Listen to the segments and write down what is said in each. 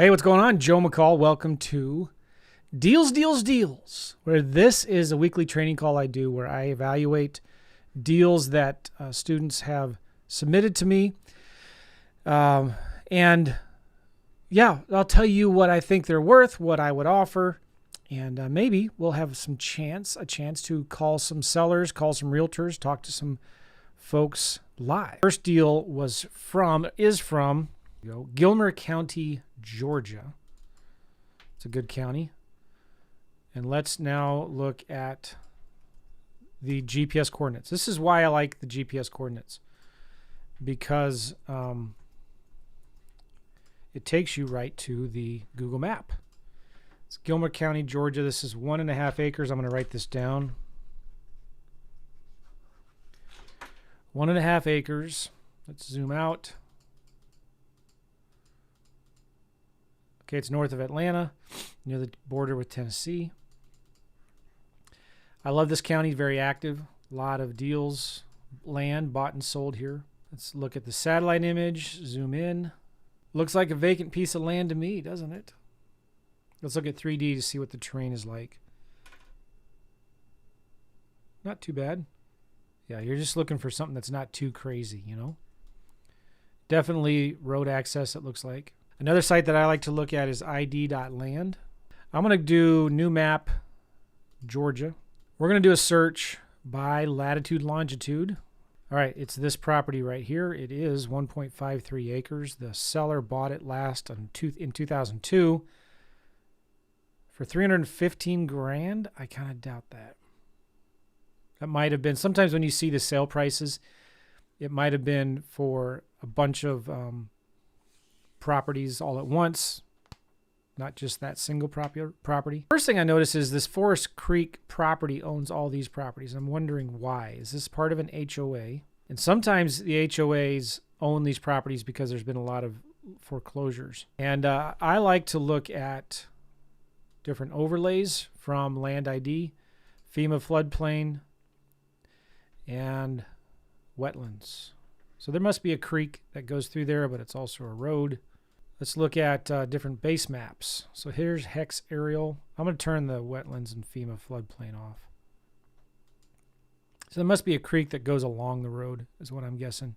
Hey, what's going on? Joe McCall. Welcome to Deals, Deals, Deals, where this is a weekly training call I do where I evaluate deals that students have submitted to me. And yeah, I'll tell you what I think they're worth, what I would offer, and maybe we'll have a chance to call some sellers, call some realtors, talk to some folks live. First deal is from Gilmer County, Georgia. It's a good county. And let's now look at the GPS coordinates. This is why I like the GPS coordinates, because it takes you right to the Google map. It's Gilmer County, Georgia. This is 1.5 acres. I'm going to write this down. 1.5 acres. Let's zoom out. Okay, it's north of Atlanta, near the border with Tennessee. I love this county, very active. A lot of deals, land bought and sold here. Let's look at the satellite image, zoom in. Looks like a vacant piece of land to me, doesn't it? Let's look at 3D to see what the terrain is like. Not too bad. Yeah, you're just looking for something that's not too crazy, you know? Definitely road access, it looks like. Another site that I like to look at is id.land. I'm going to do new map, Georgia. We're going to do a search by latitude, longitude. All right, it's this property right here. It is 1.53 acres. The seller bought it last in 2002 for $315,000. I kind of doubt that. That might have been, sometimes when you see the sale prices, it might have been for a bunch of properties all at once, not just that single property. First thing I notice is this Forest Creek property owns all these properties. I'm wondering why. Is this part of an HOA? And sometimes the HOAs own these properties because there's been a lot of foreclosures. And I like to look at different overlays from Land ID, FEMA floodplain, and wetlands. So there must be a creek that goes through there, but it's also a road. Let's look at different base maps. So here's hex aerial. I'm going to turn the wetlands and FEMA floodplain off. So there must be a creek that goes along the road, is what I'm guessing.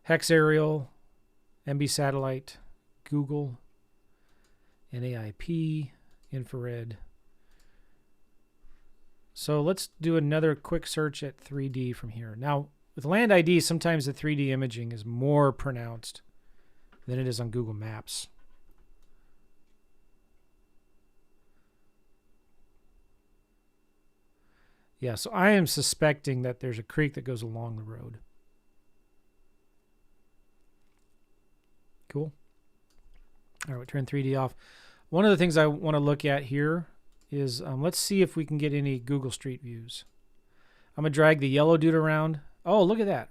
Hex aerial, MB satellite, Google, NAIP, infrared. So let's do another quick search at 3D from here. Now, with Land ID, sometimes the 3D imaging is more pronounced than it is on Google Maps. Yeah, so I am suspecting that there's a creek that goes along the road. Cool. All right, we'll turn 3D off. One of the things I want to look at here is, let's see if we can get any Google Street Views. I'm going to drag the yellow dude around. Oh, look at that.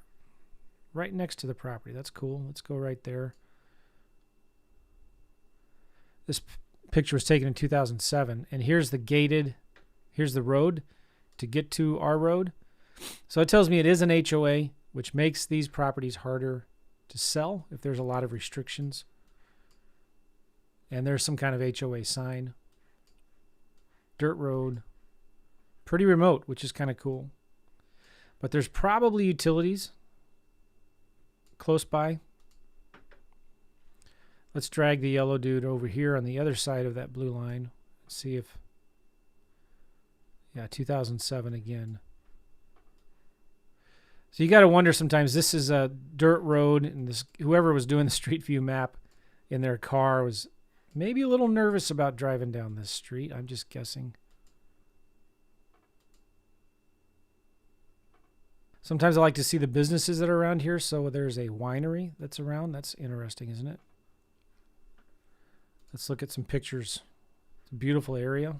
Right next to the property. That's cool. Let's go right there. This picture was taken in 2007, and here's here's the road to get to our road. So it tells me it is an HOA, which makes these properties harder to sell if there's a lot of restrictions. And there's some kind of HOA sign. Dirt road. Pretty remote, which is kind of cool. But there's probably utilities close by. Let's drag the yellow dude over here on the other side of that blue line. See if, yeah, 2007 again. So you got to wonder sometimes, this is a dirt road, and this whoever was doing the Street View map in their car was maybe a little nervous about driving down this street. I'm just guessing. Sometimes I like to see the businesses that are around here. So there's a winery that's around. That's interesting, isn't it? Let's look at some pictures. It's a beautiful area.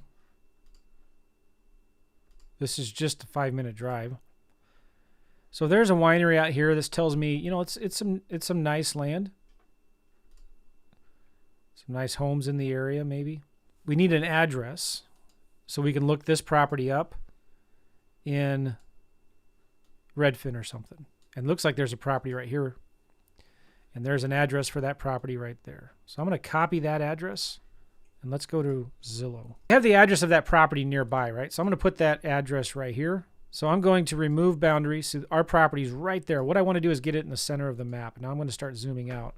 This is just a 5-minute drive. So there's a winery out here. This tells me, you know, it's some nice land. Some nice homes in the area, maybe. We need an address so we can look this property up in Redfin or something. And it looks like there's a property right here And there's an address for that property right there. So I'm going to copy that address, and let's go to Zillow. I have the address of that property nearby, right? So I'm going to put that address right here. So I'm going to remove boundaries. So our property is right there. What I want to do is get it in the center of the map. Now I'm going to start zooming out.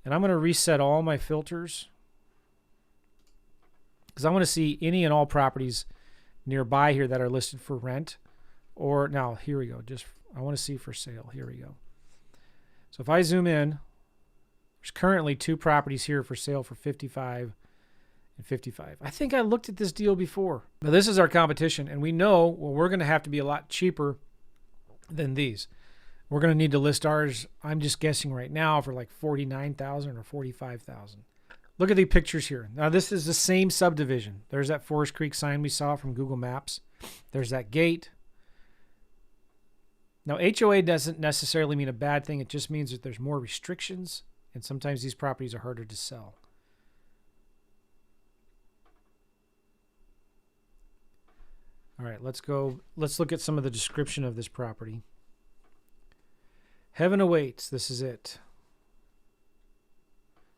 And I'm going to reset all my filters because I want to see any and all properties nearby here that are listed for rent. Or now, here we go. I want to see for sale. Here we go. So if I zoom in, there's currently 2 properties here for sale for $55,000 and $55,000. I think I looked at this deal before. Now this is our competition, and we know, well, we're going to have to be a lot cheaper than these. We're going to need to list ours, I'm just guessing right now, for like $49,000 or $45,000. Look at the pictures here. Now this is the same subdivision. There's that Forest Creek sign we saw from Google Maps. There's that gate. Now, HOA doesn't necessarily mean a bad thing. It just means that there's more restrictions, and sometimes these properties are harder to sell. All right, let's go. Let's look at some of the description of this property. Heaven awaits. This is it.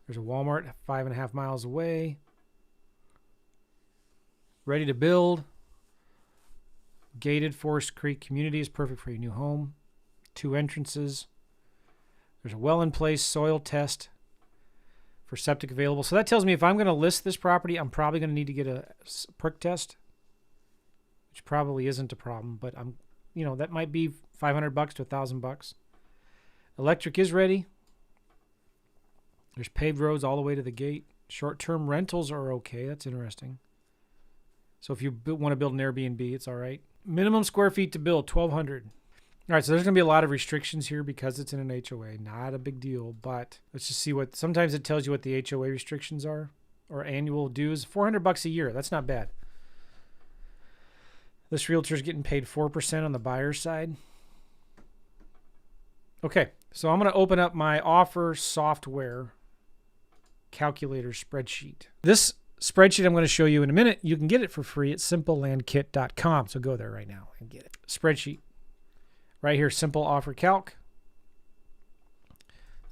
There's a Walmart 5.5 miles away. Ready to build. Gated Forest Creek community is perfect for your new home. 2 entrances. There's a well in place, soil test for septic available. So that tells me if I'm going to list this property, I'm probably going to need to get a perk test, which probably isn't a problem, but that might be $500 to $1,000. Electric is ready. There's paved roads all the way to the gate. Short-term rentals are okay. That's interesting. So if you want to build an Airbnb, it's all right. Minimum square feet to build, 1,200. All right, so there's going to be a lot of restrictions here because it's in an HOA. Not a big deal, but let's just see what, sometimes it tells you what the HOA restrictions are, or annual dues. $400 a year, that's not bad. This realtor's getting paid 4% on the buyer's side. Okay, so I'm going to open up my offer software calculator spreadsheet. This spreadsheet I'm going to show you in a minute, you can get it for free at simplelandkit.com. So go there right now and get it. Spreadsheet. Right here, simple offer calc.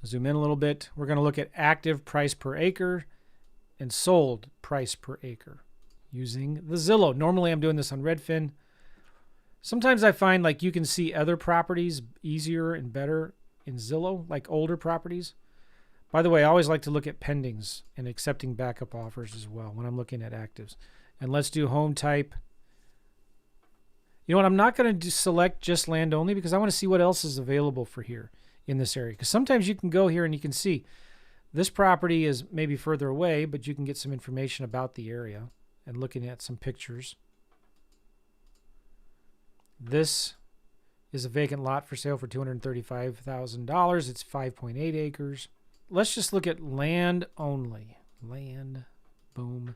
Zoom in a little bit. We're going to look at active price per acre and sold price per acre using the Zillow. Normally I'm doing this on Redfin. Sometimes I find like you can see other properties easier and better in Zillow, like older properties. By the way, I always like to look at pendings and accepting backup offers as well when I'm looking at actives. And let's do home type. You know what? I'm not going to select just land only because I want to see what else is available for here in this area. Because sometimes you can go here and you can see this property is maybe further away, but you can get some information about the area and looking at some pictures. This is a vacant lot for sale for $235,000. It's 5.8 acres. Let's just look at land only. Land, boom.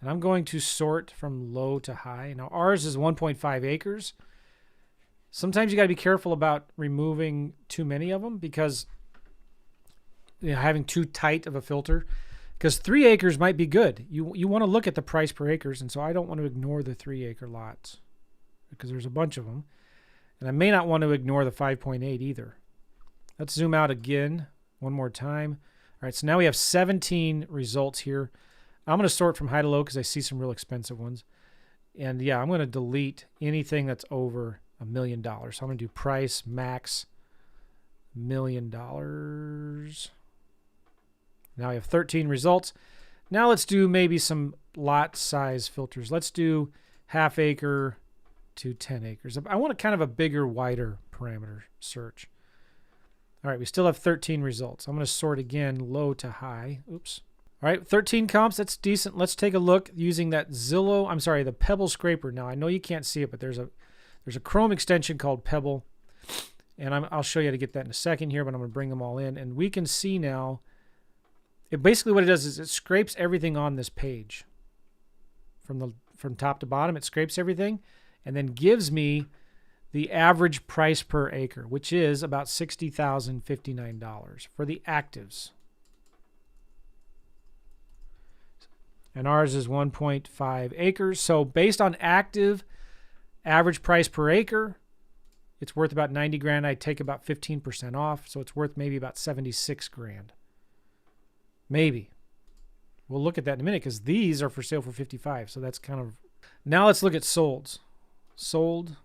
And I'm going to sort from low to high. Now ours is 1.5 acres. Sometimes you got to be careful about removing too many of them because having too tight of a filter. Because 3 acres might be good. You want to look at the price per acres, and so I don't want to ignore the 3 acre lots because there's a bunch of them. And I may not want to ignore the 5.8 either. Let's zoom out again one more time. All right, so now we have 17 results here. I'm going to sort from high to low because I see some real expensive ones. And yeah, I'm going to delete anything that's over $1 million. So I'm going to do price max $1 million. Now we have 13 results. Now let's do maybe some lot size filters. Let's do half acre to 10 acres. I want a kind of a bigger, wider parameter search. All right, we still have 13 results. I'm going to sort again, low to high. Oops. All right, 13 comps, that's decent. Let's take a look using that Zillow, I'm sorry, the Pebble scraper. Now, I know you can't see it, but there's a Chrome extension called Pebble, and I'll show you how to get that in a second here, but I'm going to bring them all in, and we can see now, basically what it does is it scrapes everything on this page. From top to bottom, it scrapes everything, and then gives me the average price per acre, which is about $60,059 for the actives. And ours is 1.5 acres. So based on active average price per acre, It's worth about 90 grand. I take about 15% off, so it's worth maybe about 76 grand. Maybe. We'll look at that in a minute because these are for sale for 55. So that's kind of... Now let's look at solds. Sold.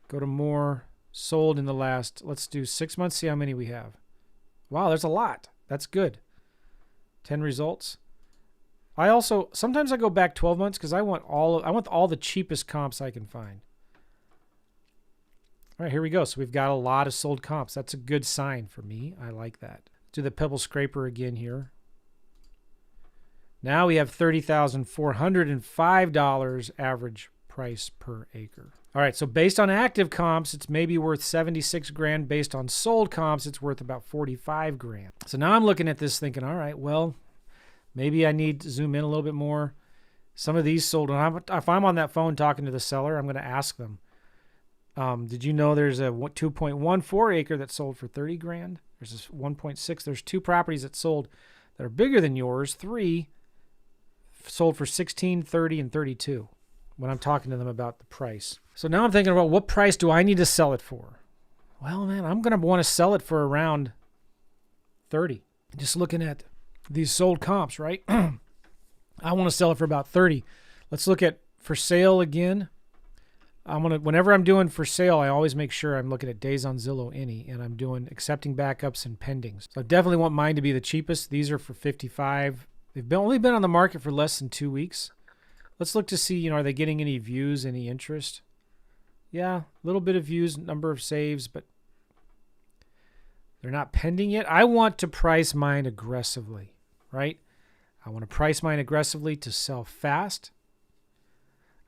Go to more. Sold in the last... Let's do 6 months, see how many we have. Wow, there's a lot. That's good. 10 results. I also... Sometimes I go back 12 months because I want all the cheapest comps I can find. All right, here we go. So we've got a lot of sold comps. That's a good sign for me. I like that. Do the pebble scraper again here. Now we have $30,405 average price per acre. All right, so based on active comps, it's maybe worth 76 grand. Based on sold comps, it's worth about 45 grand. So now I'm looking at this thinking, all right, well, maybe I need to zoom in a little bit more. Some of these sold. If I'm on that phone talking to the seller, I'm going to ask them, did you know there's a 2.14 acre that sold for 30 grand? There's this 1.6. There's 2 properties that sold that are bigger than yours. 3 sold for 16, 30, and 32 when I'm talking to them about the price. So now I'm thinking about what price do I need to sell it for? Well, man, I'm going to want to sell it for around 30. Just looking at these sold comps, right? I want to sell it for about 30. Let's look at for sale again. Whenever I'm doing for sale, I always make sure I'm looking at days on Zillow any, and I'm doing accepting backups and pendings. So I definitely want mine to be the cheapest. These are for 55. They've only been on the market for less than 2 weeks. Let's look to see, are they getting any views, any interest? Yeah, a little bit of views, number of saves, but they're not pending yet. I want to price mine aggressively, right? I want to price mine aggressively to sell fast.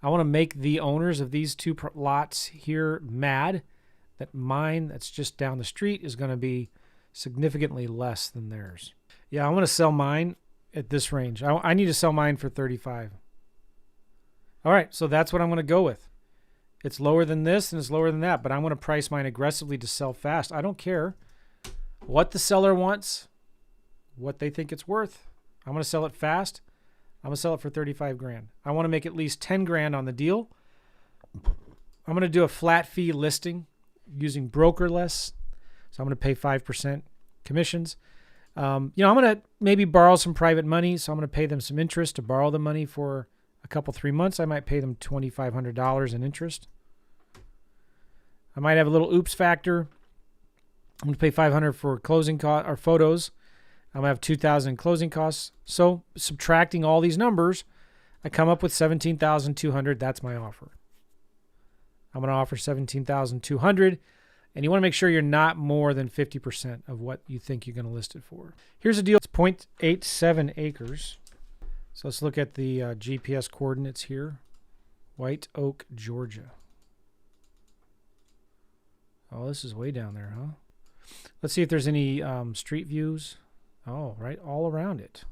I want to make the owners of these 2 lots here mad that mine that's just down the street is going to be significantly less than theirs. Yeah, I want to sell mine at this range. I need to sell mine for 35. All right, so that's what I'm going to go with. It's lower than this and it's lower than that, but I'm going to price mine aggressively to sell fast. I don't care what the seller wants, what they think it's worth. I'm going to sell it fast. I'm going to sell it for 35 grand. I want to make at least 10 grand on the deal. I'm going to do a flat fee listing using brokerless. So I'm going to pay 5% commissions. I'm going to maybe borrow some private money. So I'm going to pay them some interest to borrow the money for a couple, 3 months. I might pay them $2,500 in interest. I might have a little oops factor. I'm going to pay $500 for closing cost or photos. I'm going to have $2,000 in closing costs. So subtracting all these numbers, I come up with $17,200. That's my offer. I'm going to offer $17,200. And you want to make sure you're not more than 50% of what you think you're going to list it for. Here's a deal. It's 0.87 acres. So let's look at the GPS coordinates here. White Oak, Georgia. Oh, this is way down there, huh? Let's see if there's any street views. Oh, right, all around it.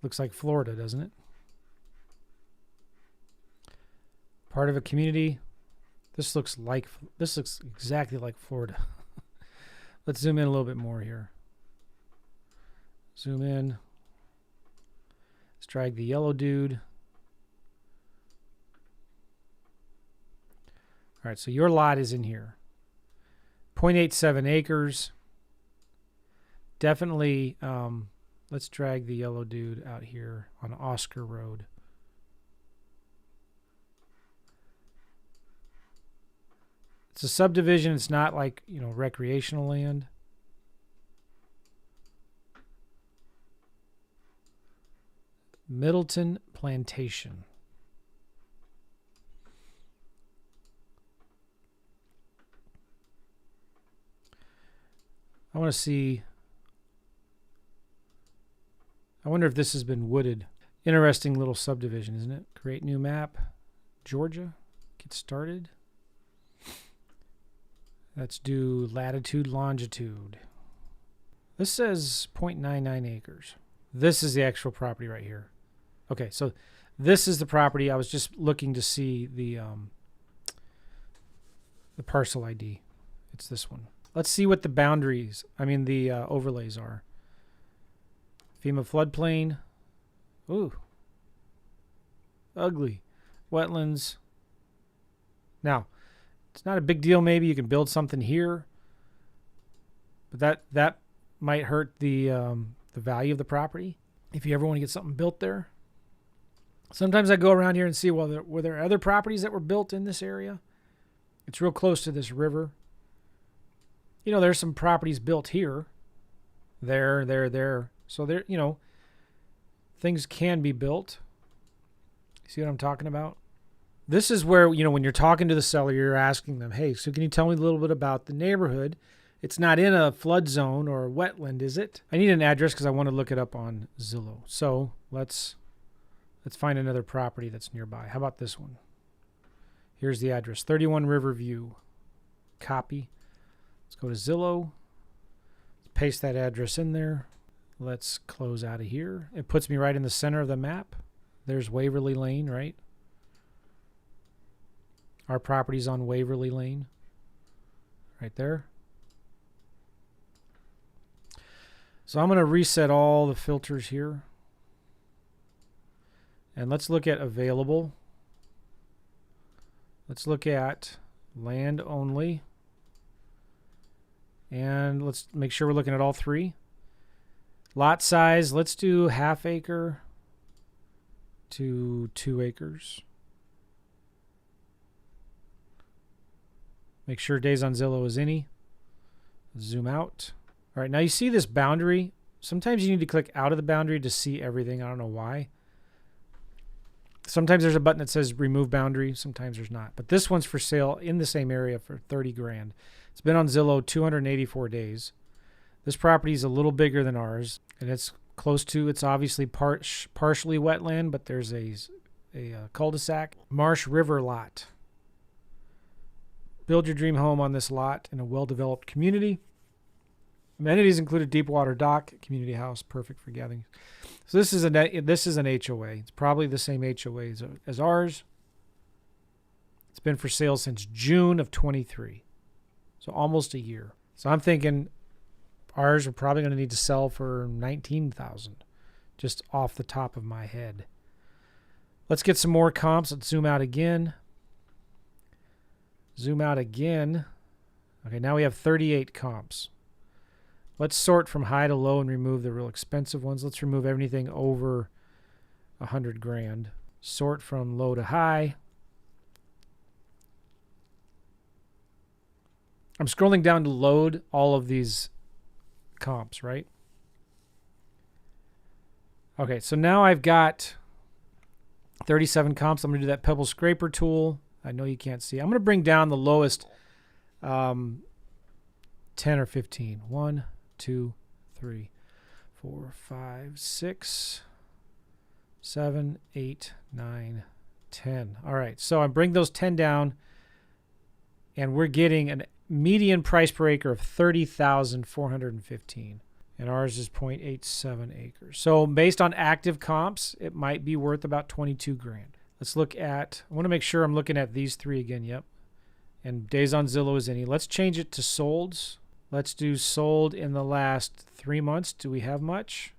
Looks like Florida, doesn't it? Part of a community. This looks exactly like Florida. Let's zoom in a little bit more here. Zoom in. Let's drag the yellow dude. All right, so your lot is in here. 0.87 acres. Definitely, let's drag the yellow dude out here on Oscar Road. It's a subdivision. It's not like, recreational land. Middleton Plantation. I want to see. I wonder if this has been wooded. Interesting little subdivision, isn't it? Create new map. Georgia. Get started. Let's do latitude, longitude. This says 0.99 acres. This is the actual property right here. Okay, so this is the property. I was just looking to see the parcel ID. It's this one. Let's see what the boundaries, the overlays are. FEMA floodplain. Ooh. ugly. Wetlands. Now, it's not a big deal. Maybe you can build something here, but that might hurt the value of the property if you ever want to get something built there. Sometimes I go around here and see, well, were there other properties that were built in this area? It's real close to this river. You know, there's some properties built here. There. So there, you know, things can be built. See what I'm talking about? This is where, you know, when you're talking to the seller, you're asking them, hey, so can you tell me a little bit about the neighborhood? It's not in a flood zone or a wetland, is it? I need an address because I want to look it up on Zillow. So let's find another property that's nearby. How about this one? Here's the address, 31 Riverview. Copy. Let's go to Zillow. Paste that address in there. Let's close out of here. It puts me right in the center of the map. There's Waverly Lane, right? Our property's on Waverly Lane. Right there. So I'm going to reset all the filters here. And let's look at available. Let's look at land only. And let's make sure we're looking at all three. Lot size, let's do 1/2 acre to 2 acres. Make sure days on Zillow is any. Zoom out. All right, now you see this boundary. Sometimes you need to click out of the boundary to see everything. I don't know why. Sometimes there's a button that says remove boundary. Sometimes there's not. But this one's for sale in the same area for 30 grand. It's been on Zillow 284 days. This property is a little bigger than ours, and it's close to, it's obviously partially wetland, but there's a cul-de-sac. Marsh River lot. Build your dream home on this lot in a well-developed community. Amenities include a deep water dock, community house, perfect for gatherings. So this is an HOA. It's probably the same HOA as ours. It's been for sale since June of 23. So almost a year. So I'm thinking ours are probably going to need to sell for $19,000, just off the top of my head. Let's get some more comps. Let's zoom out again. Zoom out again. Okay, now we have 38 comps. Let's sort from high to low and remove the real expensive ones. Let's remove everything over 100 grand. Sort from low to high. I'm scrolling down to load all of these comps, right? Okay, so now I've got 37 comps. I'm going to do that pebble scraper tool. I know you can't see. I'm going to bring down the lowest 10 or 15. 1, 2, 3, 4, 5, 6, 7, 8, 9, 10. All right, so I bring those 10 down, and we're getting a median price per acre of $30,415, and ours is 0.87 acres. So based on active comps, it might be worth about 22 grand. Let's look at, I want to make sure I'm looking at these three again. Yep. And days on Zillow is any. Let's change it to solds. Let's do sold in the last 3 months. Do we have much?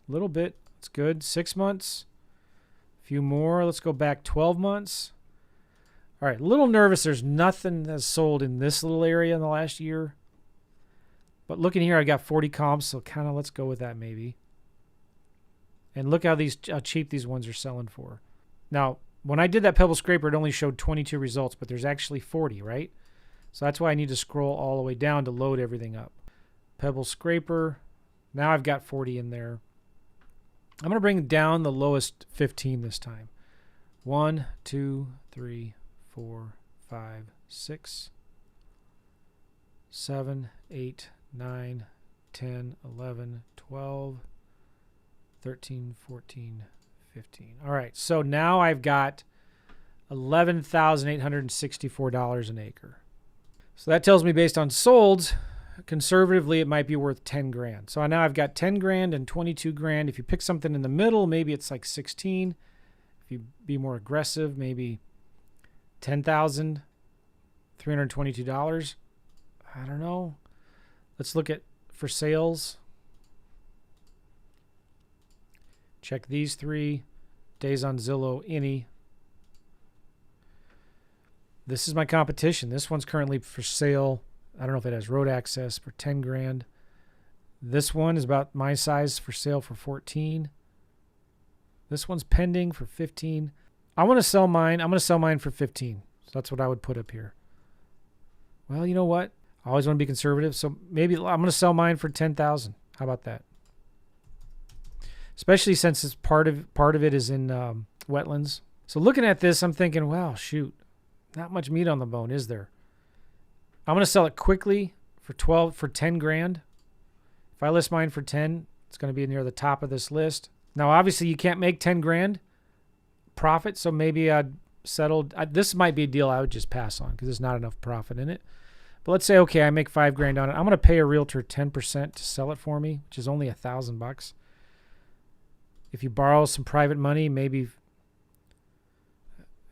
A little bit. That's good. 6 months. A few more. Let's go back 12 months. All right. A little nervous. There's nothing that's sold in this little area in the last year. But looking here, I got 40 comps, so kind of let's go with that maybe. And look how cheap these ones are selling for. Now, when I did that pebble scraper, it only showed 22 results, but there's actually 40, right? So that's why I need to scroll all the way down to load everything up. Pebble scraper. Now I've got 40 in there. I'm going to bring down the lowest 15 this time. 1, 2, 3, 4, 5, 6, 7, 8, 9, 10, 11, 12, 13, 14, 15. All right, so now I've got $11,864 an acre. So that tells me based on solds, conservatively, it might be worth 10 grand. So now I've got 10 grand and 22 grand. If you pick something in the middle, maybe it's like 16. If you be more aggressive, maybe $10,322. I don't know. Let's look at for sales. Check these three. Days on Zillow, any. This is my competition. This one's currently for sale. I don't know if it has road access for 10 grand. This one is about my size for sale for 14. This one's pending for 15. I want to sell mine. I'm going to sell mine for 15. So that's what I would put up here. Well, you know what? I always want to be conservative. So maybe I'm going to sell mine for 10,000. How about that? Especially since it's part of it is in wetlands. So looking at this, I'm thinking, wow, shoot, not much meat on the bone, is there? I'm going to sell it quickly for 10 grand. If I list mine for 10, it's going to be near the top of this list. Now, obviously, you can't make 10 grand profit, so maybe I'd settle. This might be a deal I would just pass on because there's not enough profit in it. But let's say, okay, I make 5 grand on it. I'm going to pay a realtor 10% to sell it for me, which is only $1,000. If you borrow some private money, maybe.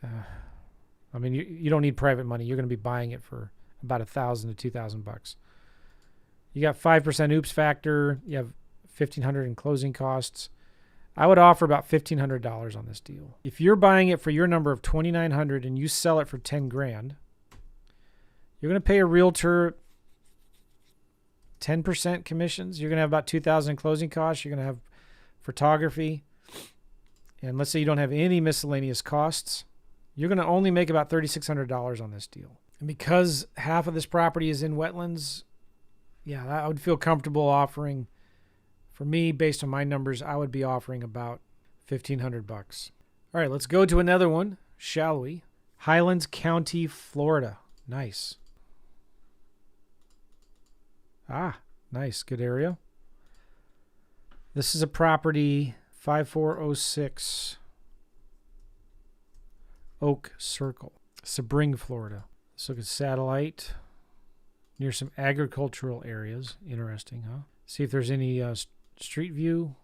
I mean, you don't need private money. You're going to be buying it for about $1,000 to $2,000. You got 5% oops factor. You have $1,500 in closing costs. I would offer about $1,500 on this deal. If you're buying it for your number of $2,900 and you sell it for 10 grand, you're going to pay a realtor 10% commissions. You're going to have about $2,000 in closing costs. You're going to have photography. And let's say you don't have any miscellaneous costs. You're going to only make about $3,600 on this deal. And because half of this property is in wetlands, yeah, I would feel comfortable offering. For me, based on my numbers, I would be offering about $1,500. All right, let's go to another one, shall we? Highlands County, Florida. Nice. Ah, nice. Good area. This is a property 5406 Oak Circle, Sebring, Florida. Let's look at satellite near some agricultural areas. Interesting, huh? See if there's any street view.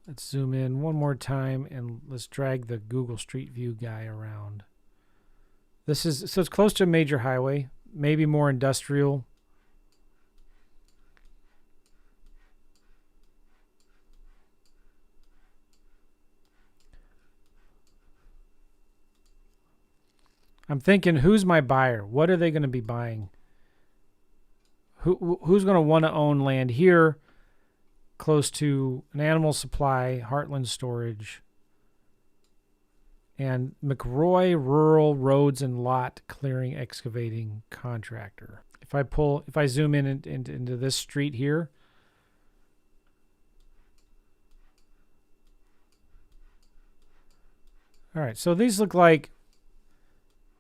Let's zoom in one more time and let's drag the Google Street View guy around. So it's close to a major highway, maybe more industrial. I'm thinking, who's my buyer? What are they going to be buying? Who's going to want to own land here close to an animal supply, Heartland Storage, and McRoy Rural Roads and Lot Clearing Excavating Contractor. If I zoom in into this street here, all right, so these look like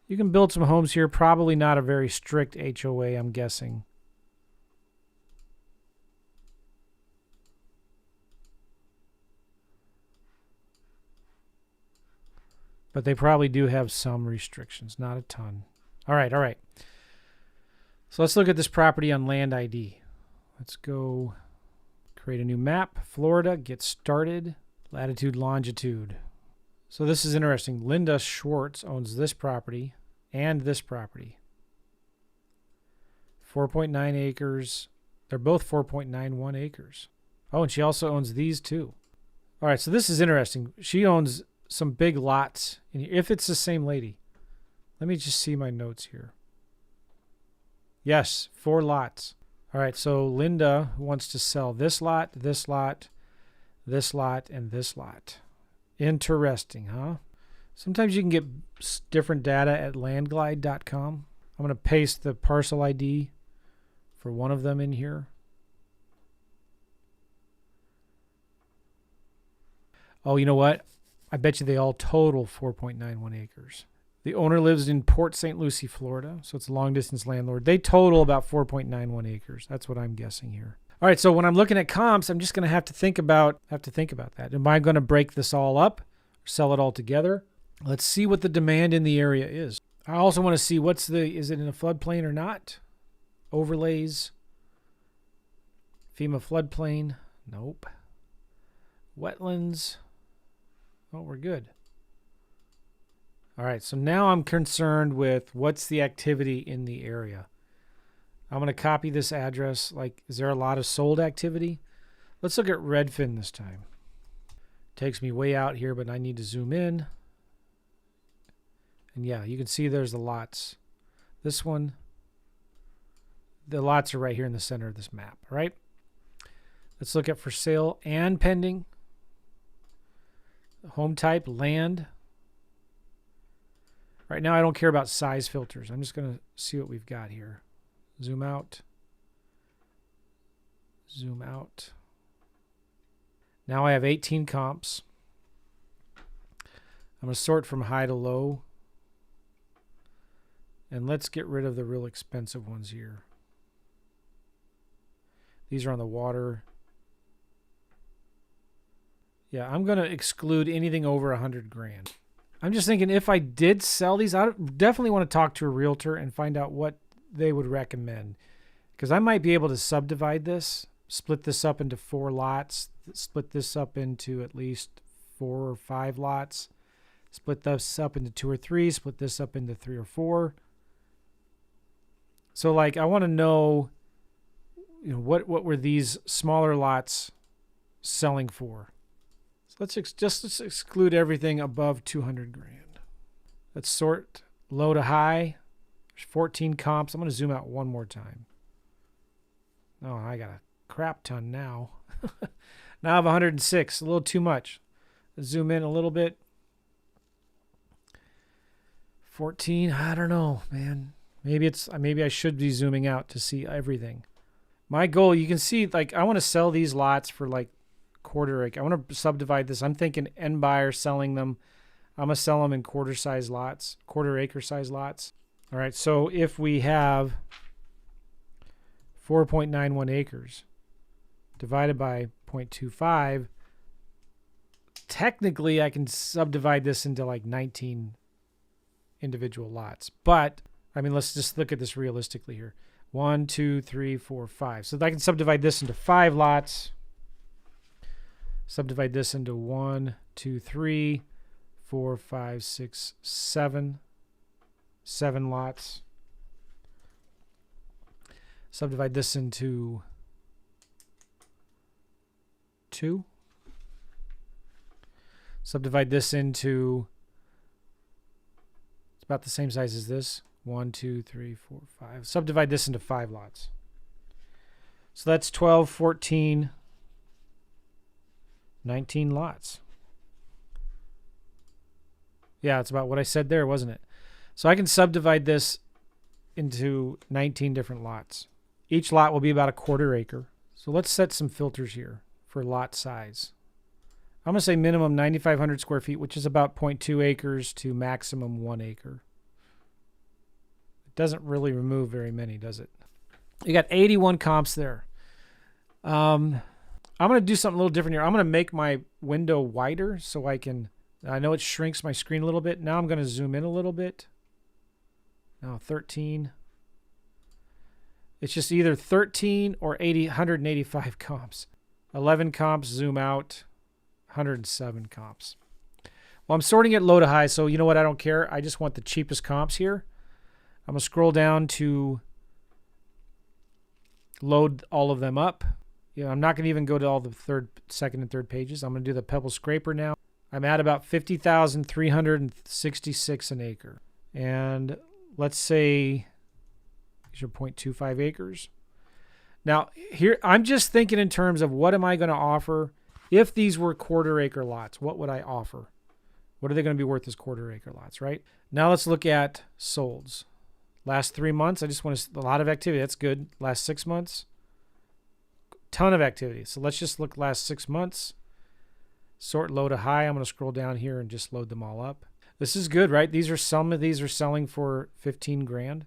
you can build some homes here. Probably not a very strict HOA, I'm guessing. But they probably do have some restrictions, not a ton. All right. So let's look at this property on Land ID. Let's go create a new map. Florida, get started. Latitude, longitude. So this is interesting. Linda Schwartz owns this property and this property. 4.9 acres. They're both 4.91 acres. Oh, and she also owns these too. All right, so this is interesting. She owns some big lots. If it's the same lady. Let me just see my notes here. Yes, 4 lots. All right, so Linda wants to sell this lot, this lot, this lot, and this lot. Interesting, huh? Sometimes you can get different data at landglide.com. I'm going to paste the parcel ID for one of them in here. Oh, you know what? I bet you they all total 4.91 acres. The owner lives in Port St. Lucie, Florida, so it's a long-distance landlord. They total about 4.91 acres. That's what I'm guessing here. All right, so when I'm looking at comps, I'm just going to have to think about that. Am I going to break this all up, or sell it all together? Let's see what the demand in the area is. I also want to see is it in a floodplain or not? Overlays. FEMA floodplain. Nope. Wetlands. Oh, we're good. All right, so now I'm concerned with what's the activity in the area. I'm going to copy this address. Like, is there a lot of sold activity? Let's look at Redfin this time. Takes me way out here, but I need to zoom in. And yeah, you can see there's the lots. This one, the lots are right here in the center of this map, right? Let's look at for sale and pending. Home type, land. Right now, I don't care about size filters. I'm just going to see what we've got here. Zoom out. Zoom out. Now I have 18 comps. I'm going to sort from high to low. And let's get rid of the real expensive ones here. These are on the water. Yeah, I'm going to exclude anything over 100 grand. I'm just thinking if I did sell these, I definitely want to talk to a realtor and find out what they would recommend. Because I might be able to subdivide this, split this up into 4 lots, split this up into at least 4 or 5 lots, split this up into 2 or 3, split this up into 3 or 4. So like I want to know, you know, what were these smaller lots selling for? So let's exclude everything above 200 grand. Let's sort low to high. There's 14 comps. I'm going to zoom out one more time. Oh, I got a crap ton now. Now I have 106, a little too much. Let's zoom in a little bit. 14, I don't know, man. Maybe I should be zooming out to see everything. My goal, you can see, like, I want to sell these lots for like quarter acre. I want to subdivide this. I'm thinking end buyer selling them. I'm going to sell them in quarter acre size lots. All right, so if we have 4.91 acres divided by 0.25, technically I can subdivide this into like 19 individual lots. But, I mean, let's just look at this realistically here. 1, 2, 3, 4, 5. So I can subdivide this into 5 lots. Subdivide this into 1, 2, 3, 4, 5, 6, 7. 7 lots. Subdivide this into 2. Subdivide this into, it's about the same size as this. 1, 2, 3, 4, 5. Subdivide this into 5 lots. So that's 12, 14, 19 lots. Yeah, it's about what I said there, wasn't it? So I can subdivide this into 19 different lots. Each lot will be about a quarter acre. So let's set some filters here for lot size. I'm going to say minimum 9,500 square feet, which is about 0.2 acres to maximum 1 acre. It doesn't really remove very many, does it? You got 81 comps there. I'm going to do something a little different here. I'm going to make my window wider so I know it shrinks my screen a little bit. Now I'm going to zoom in a little bit. Now 13. It's just either 13 or 185 comps. 11 comps, zoom out, 107 comps. Well, I'm sorting it low to high, so you know what? I don't care. I just want the cheapest comps here. I'm going to scroll down to load all of them up. I'm not going to even go to all the second and third pages. I'm going to do the Pebble Scraper now. I'm at about 50,366 an acre. And let's say these are 0.25 acres. Now, here I'm just thinking in terms of what am I going to offer if these were quarter acre lots? What would I offer? What are they going to be worth as quarter acre lots, right? Now let's look at solds. Last 3 months, I just want a lot of activity. That's good. Last 6 months, ton of activity. So let's just look last 6 months. Sort low to high. I'm going to scroll down here and just load them all up. This is good, right? Some of these are selling for 15 grand.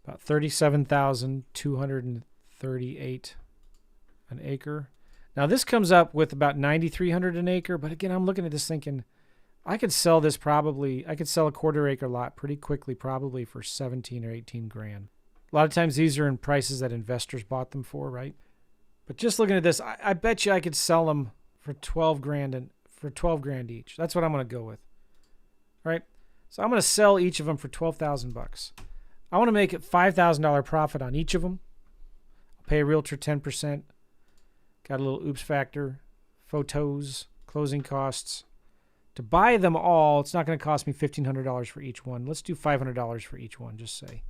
About 37,238 an acre. Now this comes up with about 9,300 an acre, but again, I'm looking at this thinking I could sell a quarter acre lot pretty quickly, probably for 17 or 18 grand. A lot of times these are in prices that investors bought them for, right? But just looking at this, I bet you I could sell them for 12 grand and for 12 grand each. That's what I'm going to go with. All right. So I'm going to sell each of them for 12,000 bucks. I want to make it $5,000 profit on each of them. I'll pay a realtor 10%. Got a little oops factor, photos, closing costs. To buy them all, it's not going to cost me $1,500 for each one. Let's do $500 for each one, just say.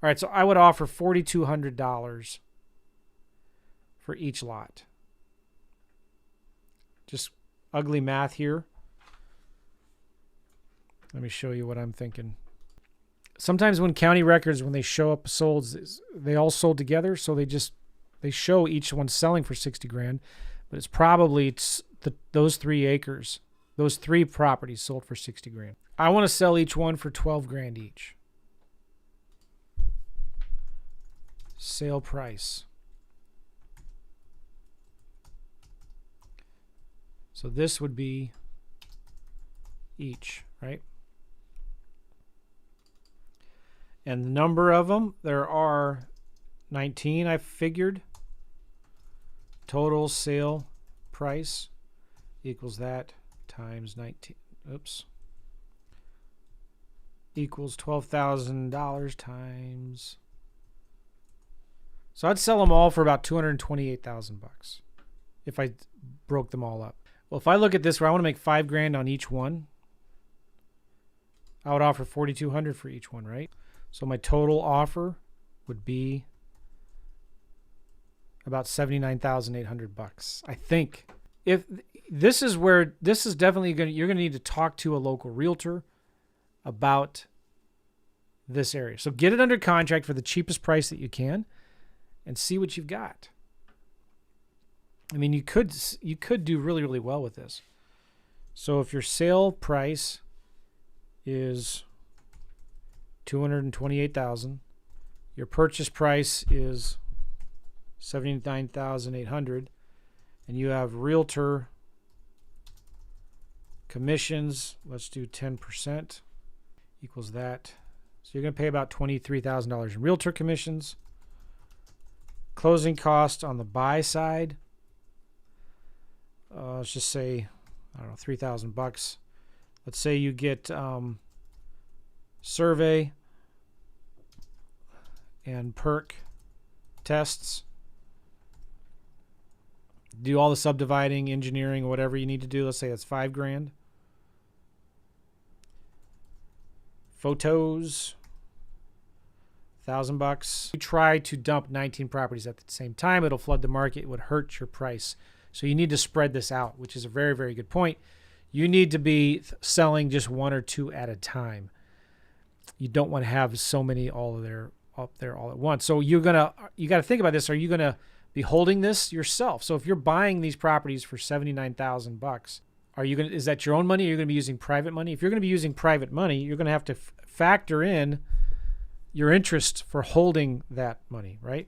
All right, so I would offer $4,200 for each lot. Just ugly math here. Let me show you what I'm thinking. Sometimes when county records, when they show up sold, they all sold together, so they show each one selling for 60 grand, but it's probably those 3 acres, those 3 properties sold for 60 grand. I want to sell each one for 12 grand each. Sale price. So this would be each, right? And the number of them, there are 19, I figured. Total sale price equals that times 19. Oops. Equals $12,000 times. So I'd sell them all for about 228,000 bucks if I broke them all up. Well, if I look at this where I want to make 5 grand on each one, I would offer 4,200 for each one, right? So my total offer would be about 79,800 bucks. I think if this is where this is definitely you're going to need to talk to a local realtor about this area. So get it under contract for the cheapest price that you can and see what you've got. I mean, you could do really, really well with this. So if your sale price is 228,000, your purchase price is 79,800, and you have realtor commissions, let's do 10% equals that. So you're going to pay about $23,000 in realtor commissions. Closing cost on the buy side, let's just say, I don't know, 3,000 bucks. Let's say you get survey and perk tests. Do all the subdividing, engineering, whatever you need to do. Let's say that's 5 grand. Photos, 1,000 bucks. You try to dump 19 properties at the same time, it'll flood the market. It would hurt your price. So you need to spread this out, which is a very, very good point. You need to be selling just 1 or 2 at a time. You don't want to have so many up there all at once. So you got to think about this. Are you going to be holding this yourself? So if you're buying these properties for 79,000 bucks, is that your own money? Or are you going to be using private money? If you're going to be using private money, you're going to have to factor in your interest for holding that money, right?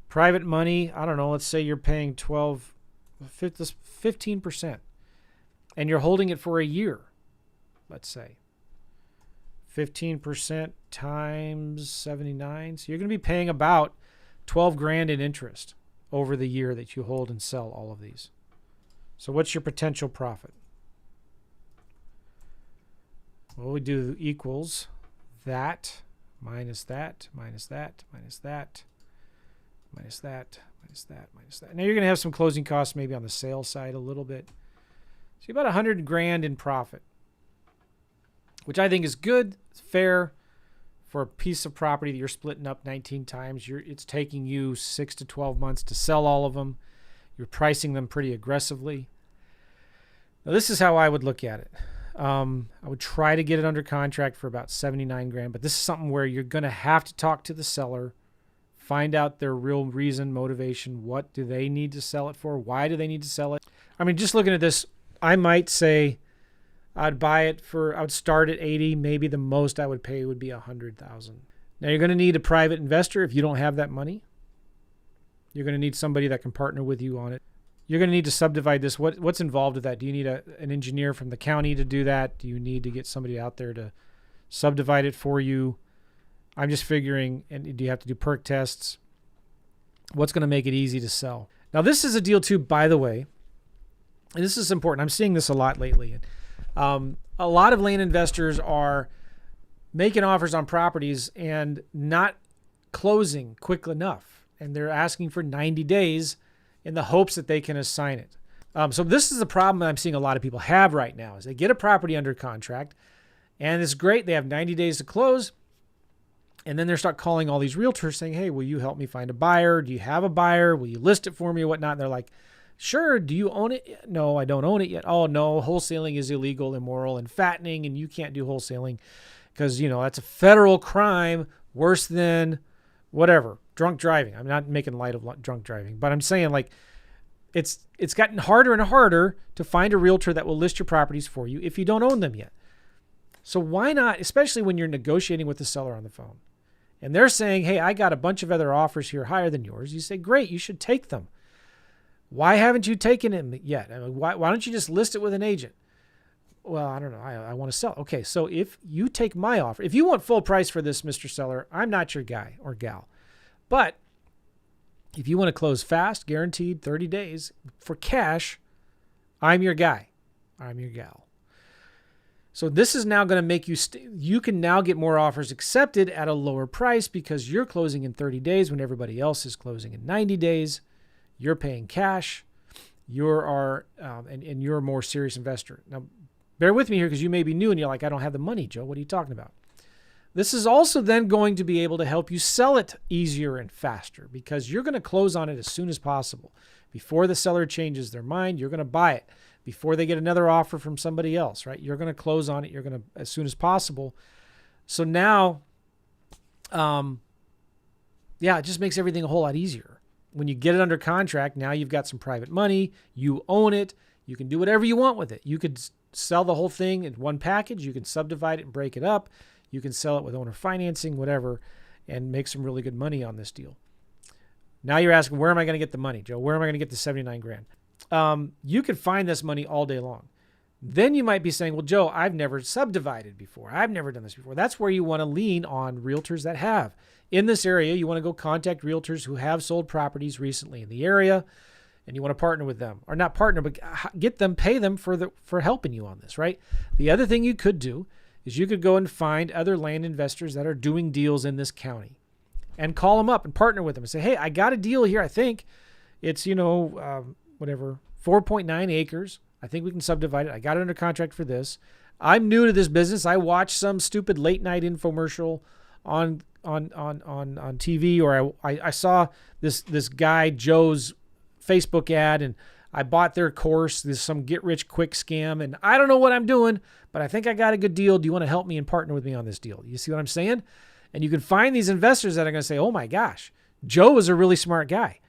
Private money, I don't know, let's say you're paying 15%, and you're holding it for a year, let's say. 15% times 79, so you're going to be paying about 12 grand in interest over the year that you hold and sell all of these. So what's your potential profit? Well, we do equals that minus that minus that minus that minus that minus that minus that. Now you're going to have some closing costs maybe on the sales side a little bit. So about 100 grand in profit, which I think is good, fair for a piece of property that you're splitting up 19 times. It's taking you 6 to 12 months to sell all of them. You're pricing them pretty aggressively. Now this is how I would look at it. I would try to get it under contract for about 79 grand, but this is something where you're going to have to talk to the seller, find out their real reason, motivation. What do they need to sell it for? Why do they need to sell it? I mean, just looking at this, I might say I would start at 80. Maybe the most I would pay would be 100,000. Now you're going to need a private investor if you don't have that money. You're going to need somebody that can partner with you on it. You're going to need to subdivide this. What's involved with that? Do you need an engineer from the county to do that? Do you need to get somebody out there to subdivide it for you? I'm just figuring, and do you have to do perk tests? What's going to make it easy to sell? Now, this is a deal too, by the way. And this is important. I'm seeing this a lot lately. A lot of land investors are making offers on properties and not closing quick enough. And they're asking for 90 days in the hopes that they can assign it. So this is the problem that I'm seeing a lot of people have right now is they get a property under contract and it's great. They have 90 days to close. And then they start calling all these realtors saying, hey, will you help me find a buyer? Do you have a buyer? Will you list it for me or whatnot? And they're like, sure. Do you own it? No, I don't own it yet. Oh, no. Wholesaling is illegal, immoral, and fattening. And you can't do wholesaling because, that's a federal crime worse than whatever, drunk driving. I'm not making light of drunk driving, but I'm saying like it's gotten harder and harder to find a realtor that will list your properties for you if you don't own them yet. So why not, especially when you're negotiating with the seller on the phone and they're saying, hey, I got a bunch of other offers here higher than yours. You say, great, you should take them. Why haven't you taken it yet? I mean, why don't you just list it with an agent? Well, I don't know. I want to sell. Okay, so if you take my offer, if you want full price for this, Mr. Seller, I'm not your guy or gal. But if you want to close fast, guaranteed 30 days for cash, I'm your guy. I'm your gal. So this is now going to make you, you can now get more offers accepted at a lower price because you're closing in 30 days when everybody else is closing in 90 days. You're paying cash. You're a more serious investor. Now, bear with me here because you may be new and you're like, I don't have the money, Joe. What are you talking about? This is also then going to be able to help you sell it easier and faster because you're going to close on it as soon as possible. Before the seller changes their mind, you're going to buy it. Before they get another offer from somebody else, right? You're going to close on it. You're going to as soon as possible. So now, it just makes everything a whole lot easier. When you get it under contract, now you've got some private money. You own it. You can do whatever you want with it. You could sell the whole thing in one package. You can subdivide it and break it up. You can sell it with owner financing, whatever, and make some really good money on this deal. Now you're asking, where am I going to get the money, Joe? Where am I going to get the 79 grand? You could find this money all day long. Then you might be saying, well, Joe, I've never subdivided before. I've never done this before. That's where you want to lean on realtors that have. In this area, you want to go contact realtors who have sold properties recently in the area, and you want to partner with them. Or not partner, but get them, pay them for helping you on this, right? The other thing you could do is you could go and find other land investors that are doing deals in this county and call them up and partner with them and say, hey, I got a deal here. I think it's, 4.9 acres. I think we can subdivide it. I got it under contract for this. I'm new to this business. I watched some stupid late night infomercial on TV, or I saw this guy, Joe's Facebook ad, and I bought their course. There's some get rich quick scam, and I don't know what I'm doing, but I think I got a good deal. Do you want to help me and partner with me on this deal? You see what I'm saying? And you can find these investors that are going to say, oh my gosh, Joe is a really smart guy.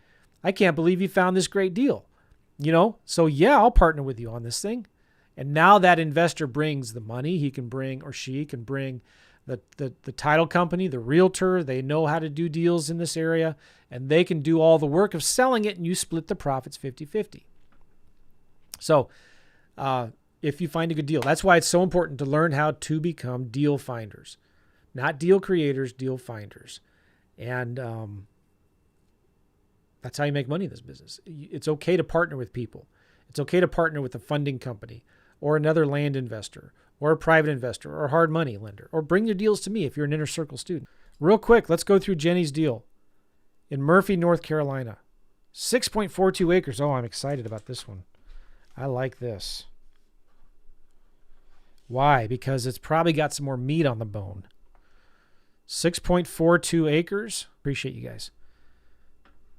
I can't believe you found this great deal. So yeah, I'll partner with you on this thing. And now that investor brings the money. He can bring, or she can bring the title company, the realtor. They know how to do deals in this area, and they can do all the work of selling it, and you split the profits 50-50. So if you find a good deal, that's why it's so important to learn how to become deal finders, not deal creators, deal finders. And that's how you make money in this business. It's okay to partner with people. It's okay to partner with a funding company or another land investor or a private investor or a hard money lender, or bring your deals to me if you're an inner circle student. Real quick, let's go through Jenny's deal in Murphy, North Carolina. 6.42 acres. Oh, I'm excited about this one. I like this. Why? Because it's probably got some more meat on the bone. 6.42 acres. Appreciate you guys.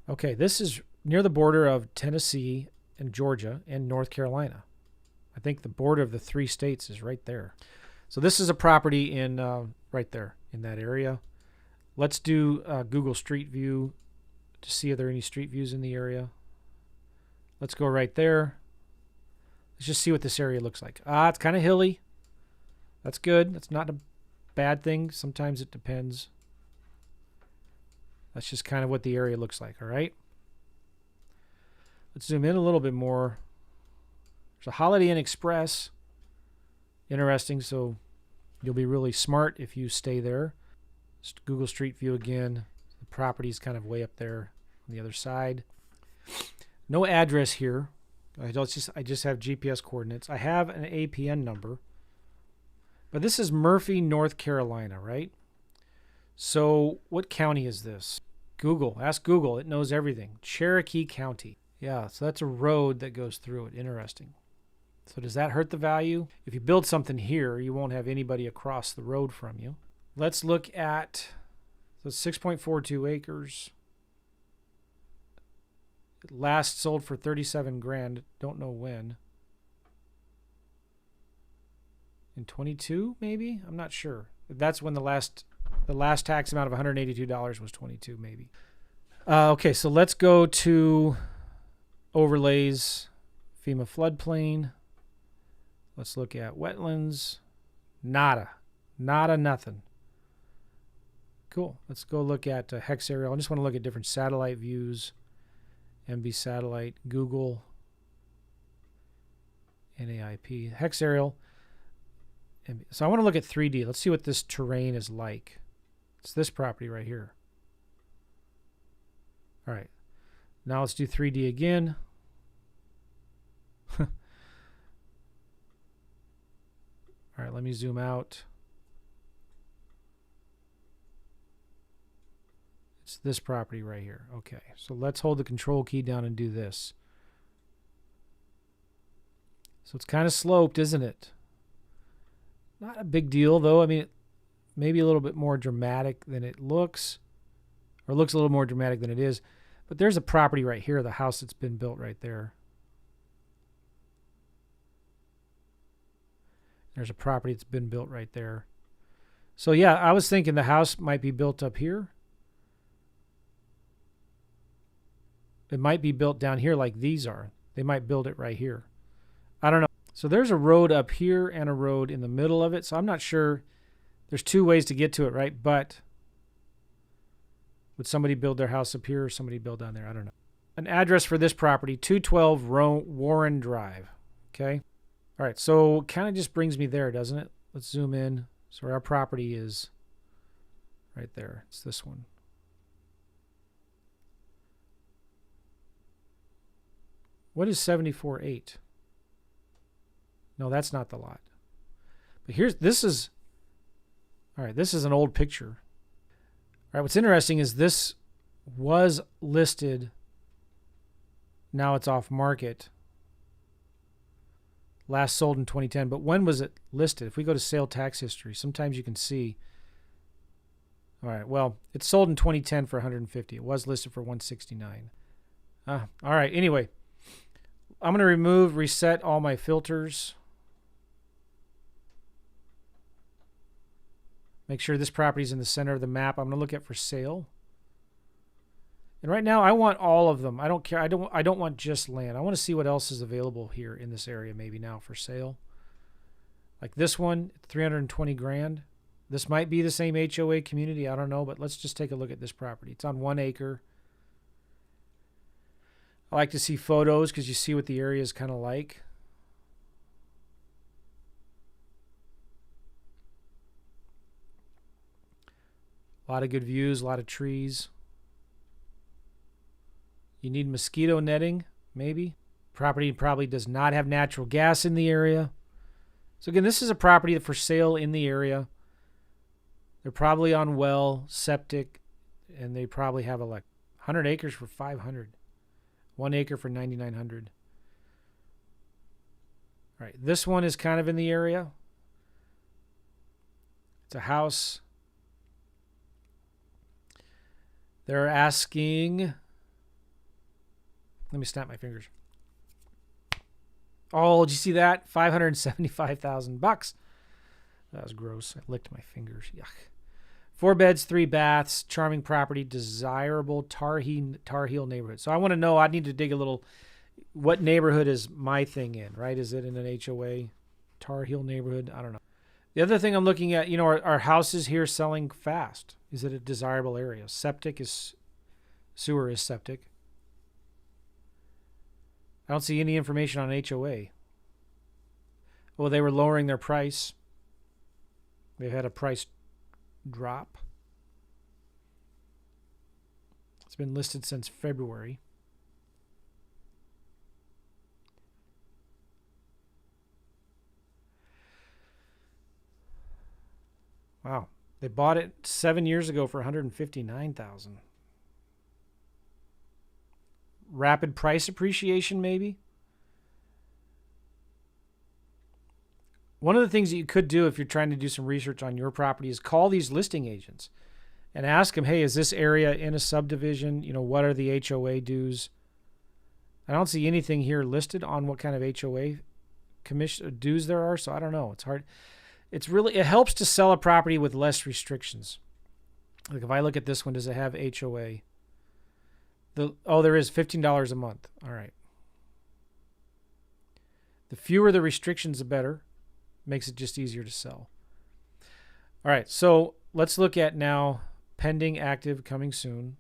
Okay, this is near the border of Tennessee and Georgia and North Carolina. I think the border of the 3 states is right there. So this is a property in right there in that area. Let's do Google Street View to see if there are any street views in the area. Let's go right there. Let's just see what this area looks like. It's kind of hilly. That's good. That's not a bad thing. Sometimes it depends. That's just kind of what the area looks like, all right? Let's zoom in a little bit more. There's a Holiday Inn Express. Interesting, so you'll be really smart if you stay there. Just Google Street View again. The property's kind of way up there on the other side. No address here. I just have GPS coordinates. I have an APN number. But this is Murphy, North Carolina, right? So what county is this? Google. Ask Google. It knows everything. Cherokee County. Yeah, so that's a road that goes through it. Interesting. So does that hurt the value? If you build something here, you won't have anybody across the road from you. Let's look at the 6.42 acres. It last sold for 37 grand. Don't know when. In 22, maybe? I'm not sure. That's when the last tax amount of $182 was 22, maybe. Okay, so let's go to overlays, FEMA floodplain. Let's look at wetlands. Nada, nothing. Cool. Let's go look at hex aerial. I just want to look at different satellite views. MB satellite, Google, NAIP, hex aerial. So I want to look at 3D. Let's see what this terrain is like. It's this property right here. All right. Now let's do 3D again. All right, let me zoom out. It's this property right here. Okay, so let's hold the control key down and do this. So it's kind of sloped, isn't it? Not a big deal, though. I mean, maybe a little bit more dramatic than it looks, or looks a little more dramatic than it is. But there's a property right here, the house that's been built right there. There's a property that's been built right there. So yeah, I was thinking the house might be built up here. It might be built down here like these are. They might build it right here. I don't know. So there's a road up here and a road in the middle of it. So I'm not sure. There's two ways to get to it, right? But would somebody build their house up here or somebody build down there? I don't know. An address for this property, 212 Warren Drive. Okay. All right. So kind of just brings me there, doesn't it? Let's zoom in. So our property is right there. It's this one. What is 74.8? No, that's not the lot. But this is an old picture. All right, what's interesting is this was listed. Now it's off market. Last sold in 2010, but when was it listed? If we go to sale tax history, sometimes you can see. All right, well, it sold in 2010 for 150. It was listed for 169. All right, anyway, I'm going to reset all my filters. Make sure this property is in the center of the map. I'm going to look at for sale. And right now I want all of them. I don't care. I don't want just land. I want to see what else is available here in this area maybe now for sale. Like this one, 320 grand. This might be the same HOA community. I don't know, but let's just take a look at this property. It's on 1 acre. I like to see photos because you see what the area is kind of like. A lot of good views, a lot of trees. You need mosquito netting, maybe. Property probably does not have natural gas in the area. So again, this is a property for sale in the area. They're probably on well, septic, and they probably have 100 acres for 500. 1 acre for 9,900. All right, this one is kind of in the area. It's a house. They're asking, let me snap my fingers. Oh, did you see that? $575,000. That was gross. I licked my fingers. Yuck. 4 beds, 3 baths, charming property, desirable Tar Heel neighborhood. So I want to know, I need to dig a little, what neighborhood is my thing in, right? Is it in an HOA? Tar Heel neighborhood? I don't know. The other thing I'm looking at, are houses here selling fast? Is it a desirable area? Sewer is septic. I don't see any information on HOA. Well, they were lowering their price. They've had a price drop. It's been listed since February. Wow. They bought it 7 years ago for $159,000. Rapid price appreciation, maybe? One of the things that you could do if you're trying to do some research on your property is call these listing agents and ask them, hey, is this area in a subdivision? You know, what are the HOA dues? I don't see anything here listed on what kind of HOA commission dues there are, so I don't know. It's hard. It helps to sell a property with less restrictions. Like if I look at this one, does it have HOA? There is $15 a month. All right. The fewer the restrictions, the better. Makes it just easier to sell. All right, so let's look at now pending, active, coming soon.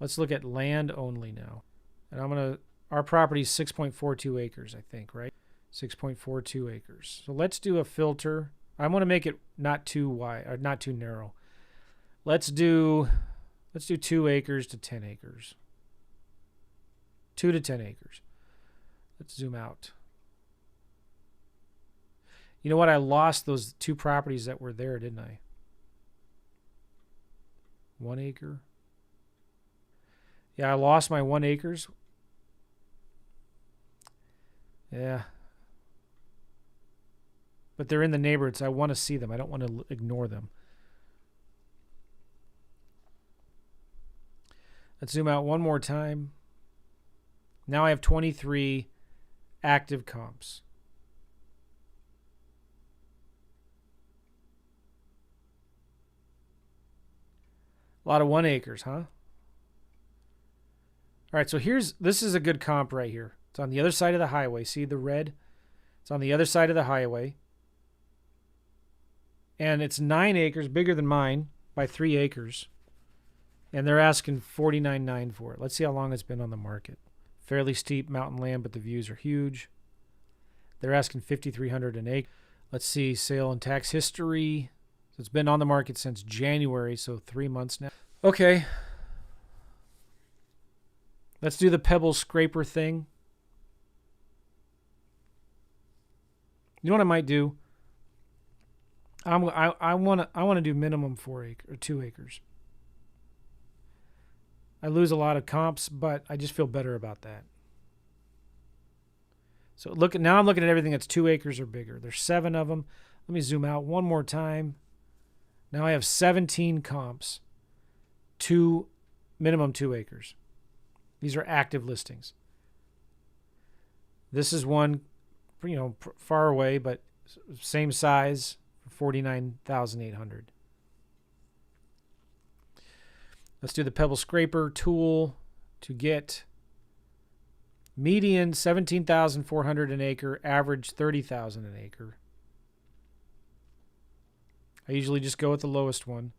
Let's look at land only now. And our property is 6.42 acres, I think, right? 6.42 acres. So let's do a filter. I want to make it not too wide or not too narrow. Let's do 2 acres to 10 acres. 2 to 10 acres. Let's zoom out. You know what? I lost those 2 properties that were there, didn't I? 1 acre. Yeah, I lost my 1 acres. Yeah. But they're in the neighborhoods. I want to see them. I don't want to ignore them. Let's zoom out one more time. Now I have 23 active comps. A lot of 1 acres, huh? All right, so this is a good comp right here. It's on the other side of the highway. See the red? It's on the other side of the highway. And it's 9 acres, bigger than mine by 3 acres. And they're asking $49,900 for it. Let's see how long it's been on the market. Fairly steep mountain land, but the views are huge. They're asking $5,300 an acre. Let's see sale and tax history. So it's been on the market since January, so 3 months now. Okay. Let's do the pebble scraper thing. You know what I might do? I want to do minimum 4 acres or 2 acres. I lose a lot of comps, but I just feel better about that. So now I'm looking at everything that's 2 acres or bigger. There's 7 of them. Let me zoom out one more time. Now I have 17 comps, minimum 2 acres. These are active listings. This is one, far away, but same size, $49,800. Let's do the pebble scraper tool to get median $17,400 an acre, average $30,000 an acre. I usually just go with the lowest one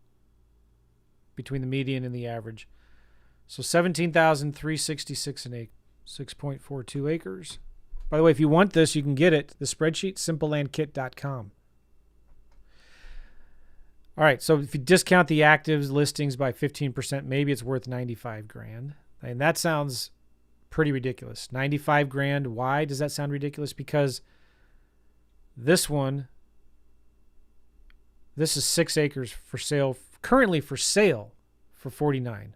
between the median and the average. So $17,366 an acre, 6.42 acres. By the way, if you want this, you can get it. The spreadsheet, simplelandkit.com. All right, so if you discount the active listings by 15%, maybe it's worth $95,000. And that sounds pretty ridiculous. $95,000. Why does that sound ridiculous? Because this is 6 acres for sale, currently for sale for $49,000.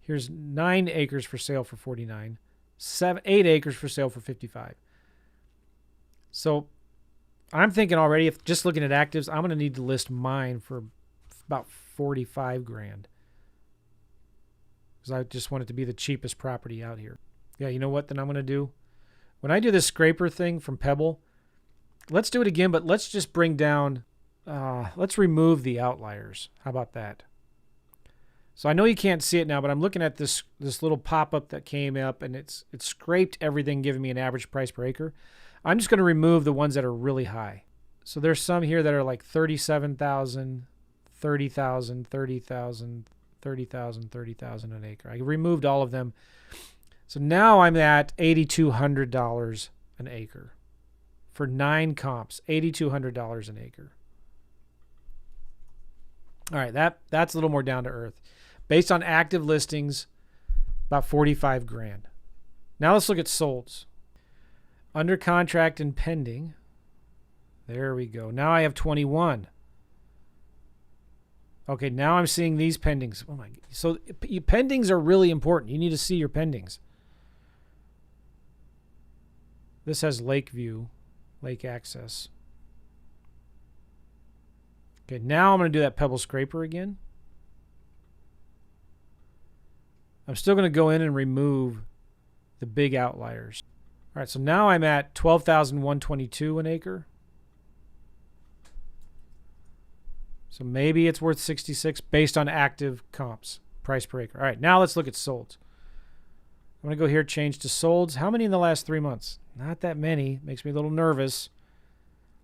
Here's 9 acres for sale for $49,000. 8 acres for sale for $55,000. So I'm thinking already, if just looking at actives, I'm going to need to list mine for about $45,000 because I just want it to be the cheapest property out here. Yeah, you know what? Then I'm going to do when I do this scraper thing from Pebble. Let's do it again, but let's just bring down. Let's remove the outliers. How about that? So I know you can't see it now, but I'm looking at this little pop-up that came up, and it scraped everything, giving me an average price per acre. I'm just going to remove the ones that are really high. So there's some here that are like 37,000, 30,000, 30,000, 30,000, 30,000 an acre. I removed all of them. So now I'm at $8,200 an acre for 9 comps. $8,200 an acre. All right, that's a little more down to earth. Based on active listings, about $45,000. Now let's look at solds. Under contract and pending. There we go. Now I have 21. Okay, now I'm seeing these pendings. Oh my! So pendings are really important. You need to see your pendings. This has lake view, lake access. Okay, now I'm going to do that pebble scraper again. I'm still going to go in and remove the big outliers. All right, so now I'm at 12,122 an acre. So maybe it's worth 66 based on active comps, price per acre. All right, now let's look at solds. I'm going to go here, change to solds. How many in the last 3 months? Not that many. Makes me a little nervous.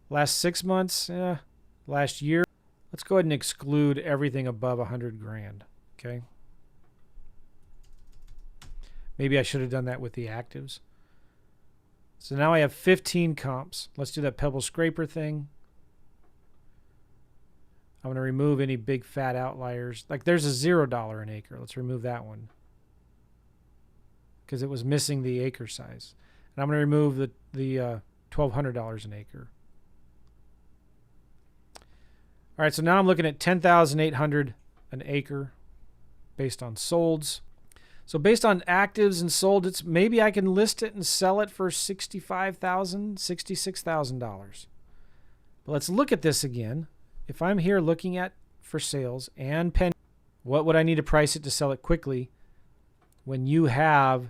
Last 6 months, last year. Let's go ahead and exclude everything above 100 grand, okay? Maybe I should have done that with the actives. So now I have 15 comps. Let's do that pebble scraper thing. I'm going to remove any big fat outliers. Like there's a $0 an acre. Let's remove that one because it was missing the acre size. And I'm going to remove the $1,200 an acre. All right, so now I'm looking at 10,800 an acre based on solds. So based on actives and sold, it's maybe I can list it and sell it for $65,000, $66,000. But let's look at this again. If I'm here looking at for sales and pen, what would I need to price it to sell it quickly when you have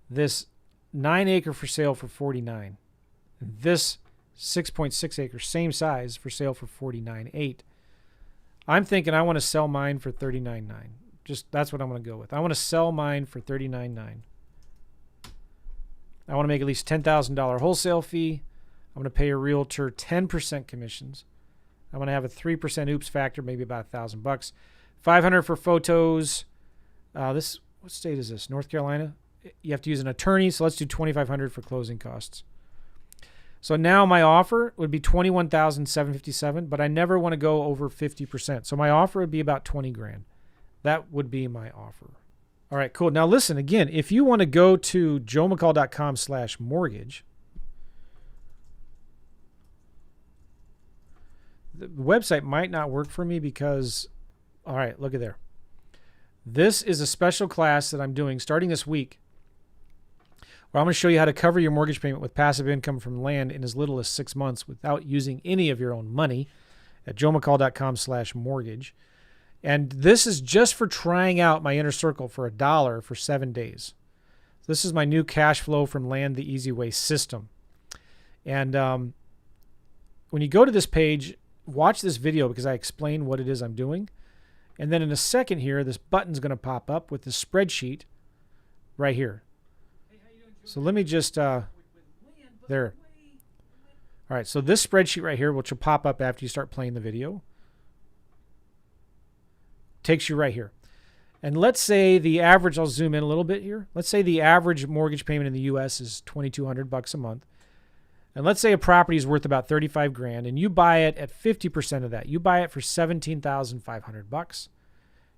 this 9 acre for sale for 49, and this 6.6 acre, same size, for sale for 49.8. I'm thinking I want to sell mine for 39.9. Just that's what I'm going to go with. I want to sell mine for 39.9. I want to make at least $10,000 wholesale fee. I'm going to pay a realtor 10% commissions. I'm going to have a 3% oops factor, maybe about $1,000. $500 for photos. This, what state is this? North Carolina. You have to use an attorney, so let's do $2,500 for closing costs. So now my offer would be $21,757, but I never want to go over 50%. So my offer would be about 20 grand. That would be my offer. All right, cool. Now listen, again, if you want to go to joemccall.com/mortgage, the website might not work for me because, all right, look at there. This is a special class that I'm doing starting this week, where I'm going to show you how to cover your mortgage payment with passive income from land in as little as 6 months without using any of your own money at joemccall.com/mortgage. And this is just for trying out my inner circle for $1 for 7 days. This is my new cash flow from land the easy way system. And when you go to this page, watch this video because I explain what it is I'm doing. And then in a second here, this button's going to pop up with this spreadsheet right here. So let me just, there. All right, so this spreadsheet right here, which will pop up after you start playing the video, takes you right here. And let's say the average, I'll zoom in a little bit here. Let's say the average mortgage payment in the U.S. is $2,200 a month. And let's say a property is worth about 35 grand and you buy it at 50% of that. You buy it for $17,500.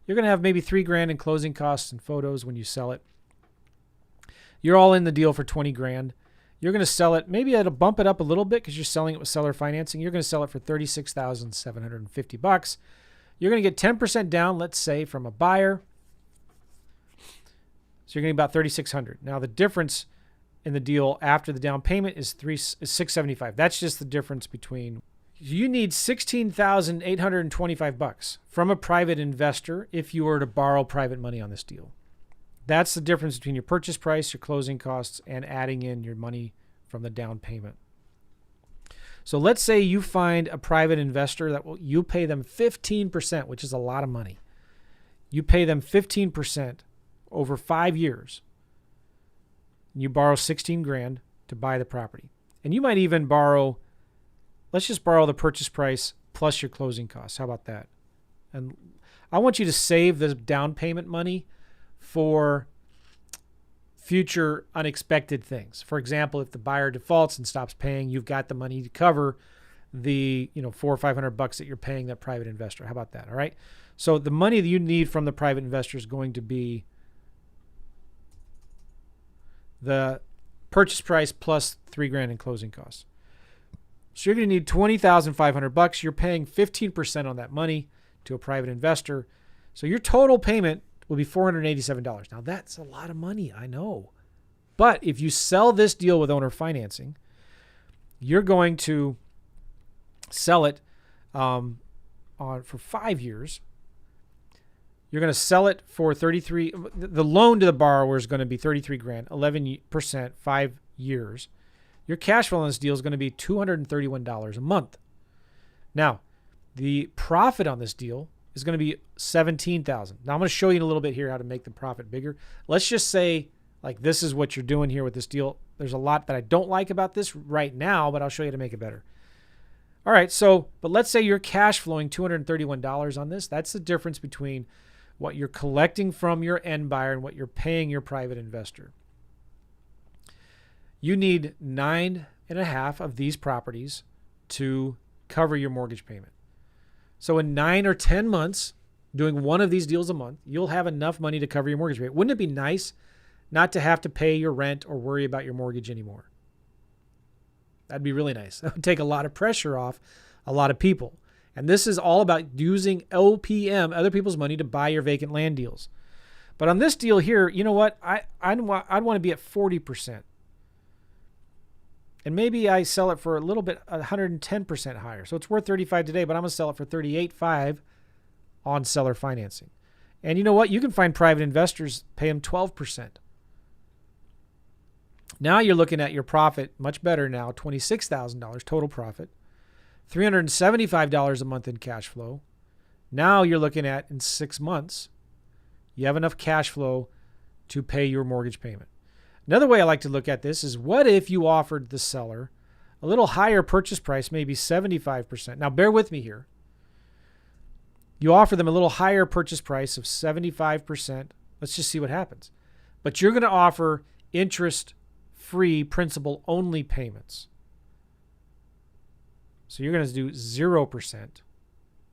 You're going to have maybe 3 grand in closing costs and photos when you sell it. You're all in the deal for 20 grand. You're going to sell it. Maybe it'll bump it up a little bit because you're selling it with seller financing. You're going to sell it for $36,750. You're going to get 10% down, let's say, from a buyer. So you're getting about $3,600. Now the difference in the deal after the down payment is $675. That's just the difference between. You need $16,825 from a private investor if you were to borrow private money on this deal. That's the difference between your purchase price, your closing costs, and adding in your money from the down payment. So let's say you find a private investor that you pay them 15%, which is a lot of money. You pay them 15% over 5 years. You borrow 16 grand to buy the property. And you might even borrow, let's just borrow the purchase price plus your closing costs. How about that? And I want you to save the down payment money for future unexpected things. For example, if the buyer defaults and stops paying, you've got the money to cover the $400 or $500 that you're paying that private investor. How about that? All right. So the money that you need from the private investor is going to be the purchase price plus 3 grand in closing costs. So you're going to need $20,500. You're paying 15% on that money to a private investor. So your total payment will be $487. Now that's a lot of money, I know. But if you sell this deal with owner financing, you're going to sell it for 5 years. You're going to sell it for 33. The loan to the borrower is going to be 33 grand, 11%, 5 years. Your cash flow on this deal is going to be $231 a month. Now, the profit on this deal is going to be $17,000. Now I'm going to show you in a little bit here how to make the profit bigger. Let's just say like this is what you're doing here with this deal. There's a lot that I don't like about this right now, but I'll show you how to make it better. All right, but let's say you're cash flowing $231 on this. That's the difference between what you're collecting from your end buyer and what you're paying your private investor. You need 9.5 of these properties to cover your mortgage payment. So in 9 or 10 months, doing one of these deals a month, you'll have enough money to cover your mortgage payment. Wouldn't it be nice not to have to pay your rent or worry about your mortgage anymore? That'd be really nice. That would take a lot of pressure off a lot of people. And this is all about using OPM, other people's money, to buy your vacant land deals. But on this deal here, you know what? I'd want to be at 40%. And maybe I sell it for a little bit, 110% higher. So it's worth 35 today, but I'm going to sell it for 38.5 on seller financing. And you know what? You can find private investors, pay them 12%. Now you're looking at your profit much better now, $26,000 total profit, $375 a month in cash flow. Now you're looking at, in 6 months, you have enough cash flow to pay your mortgage payment. Another way I like to look at this is, what if you offered the seller a little higher purchase price, maybe 75%? Now bear with me here. You offer them a little higher purchase price of 75%. Let's just see what happens. But you're going to offer interest-free, principal-only payments. So you're going to do 0%,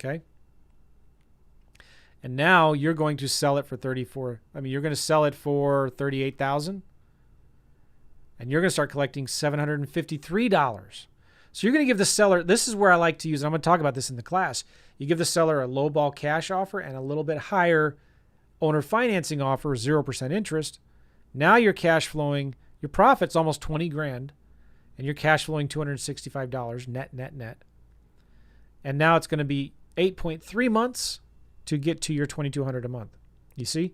okay? And now you're going to sell it for you're going to sell it for $38,000, and you're going to start collecting $753. So you're going to give the seller, this is where I like to use, and I'm going to talk about this in the class. You give the seller a lowball cash offer and a little bit higher owner financing offer, 0% interest. Now you're cash flowing, your profit's almost 20 grand, and you're cash flowing $265 net. And now it's going to be 8.3 months to get to your $2,200 a month. You see?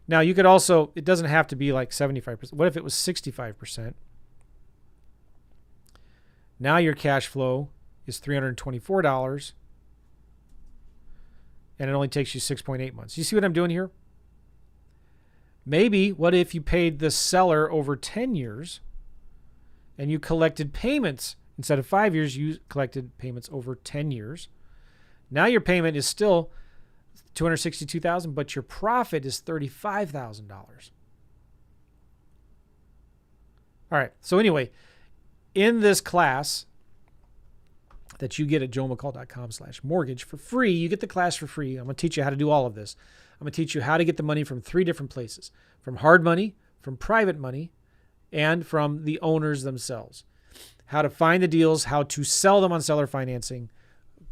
Now you could also, it doesn't have to be like 75%. What if it was 65%? Now your cash flow is $324, and it only takes you 6.8 months. You see what I'm doing here? Maybe, what if you paid the seller over 10 years and you collected payments? Instead of 5 years, you collected payments over 10 years. Now your payment is still $262,000, but your profit is $35,000. All right. So anyway, in this class that you get at joemccall.com/mortgage for free, you get the class for free. I'm going to teach you how to do all of this. I'm going to teach you how to get the money from 3 different places: from hard money, from private money, and from the owners themselves. How to find the deals, how to sell them on seller financing,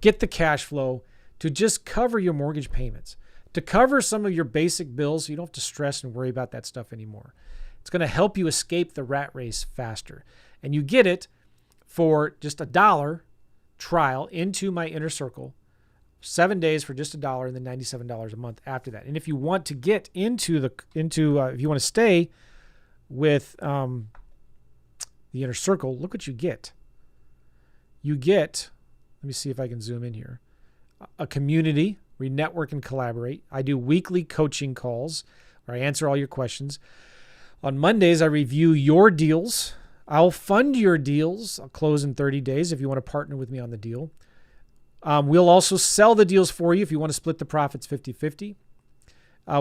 get the cash flow to just cover your mortgage payments, to cover some of your basic bills so you don't have to stress and worry about that stuff anymore. It's going to help you escape the rat race faster. And you get it for just $1 trial into my inner circle, 7 days for just $1, and then $97 a month after that. And if you want to get if you want to stay with the inner circle, look what you get. You get, let me see if I can zoom in here, a community where you network and collaborate. I do weekly coaching calls where I answer all your questions. On Mondays, I review your deals. I'll fund your deals. I'll close in 30 days if you want to partner with me on the deal. We'll also sell the deals for you if you want to split the profits 50-50.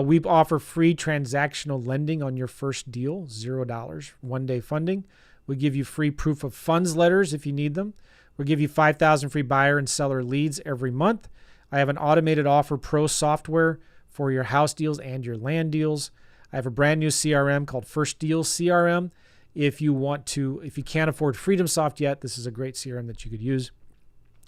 We offer free transactional lending on your first deal, $0, 1-day funding. We give you free proof of funds letters if you need them. We'll give you 5,000 free buyer and seller leads every month. I have an automated offer pro software for your house deals and your land deals. I have a brand new CRM called First Deal CRM. If you can't afford FreedomSoft yet, this is a great CRM that you could use.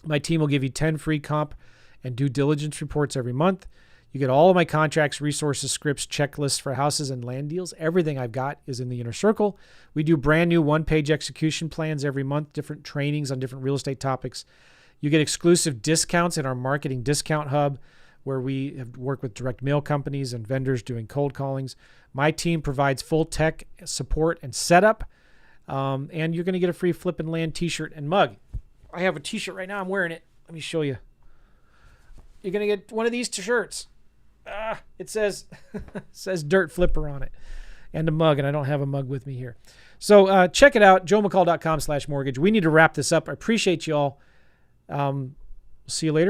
My team will give you 10 free comp and due diligence reports every month. You get all of my contracts, resources, scripts, checklists for houses and land deals. Everything I've got is in the inner circle. We do brand new one-page execution plans every month, different trainings on different real estate topics. You get exclusive discounts in our marketing discount hub, where we have worked with direct mail companies and vendors doing cold callings. My team provides full tech support and setup, and you're going to get a free Flippin' Land t-shirt and mug. I have a t-shirt right now. I'm wearing it. Let me show you. You're going to get one of these t-shirts. It says Dirt Flipper on it, and a mug, and I don't have a mug with me here. So check it out, joemccall.com/mortgage. We need to wrap this up. I appreciate you all. See you later.